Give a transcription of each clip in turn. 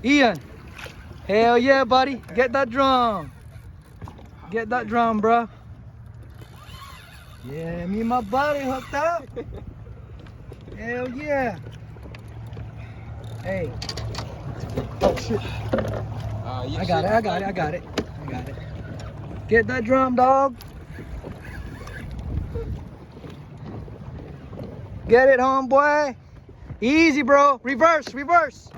Ian. Hell yeah, buddy. Get that drum. Get that drum, bro. Yeah, me and my buddy hooked up. Hell yeah. Hey. Oh shit. I got it. Get that drum, dog. Get it, homeboy. Easy, bro. Reverse.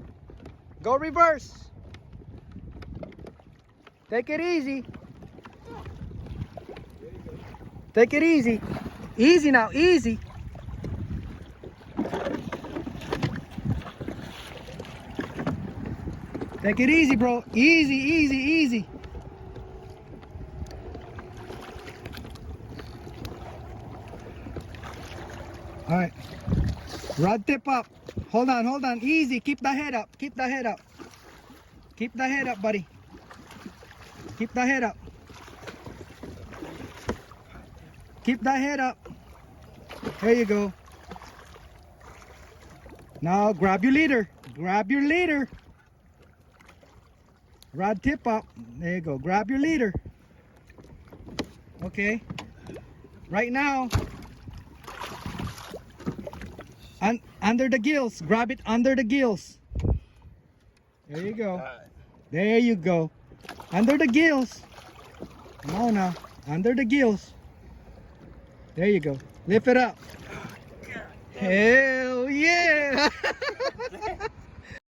Go reverse. Take it easy. Take it easy. Easy now, easy. Take it easy, bro. Easy. All right. Rod tip up. Hold on. Easy. Keep the head up. Keep the head up, buddy. Keep the head up. Keep that head up. There you go. Now grab your leader. Rod tip up. There you go. Grab your leader. Okay. Right now, under the gills. Grab it under the gills. There you go. There you go. Under the gills. No, no. Under the gills. There you go. Lift it up. Hell yeah.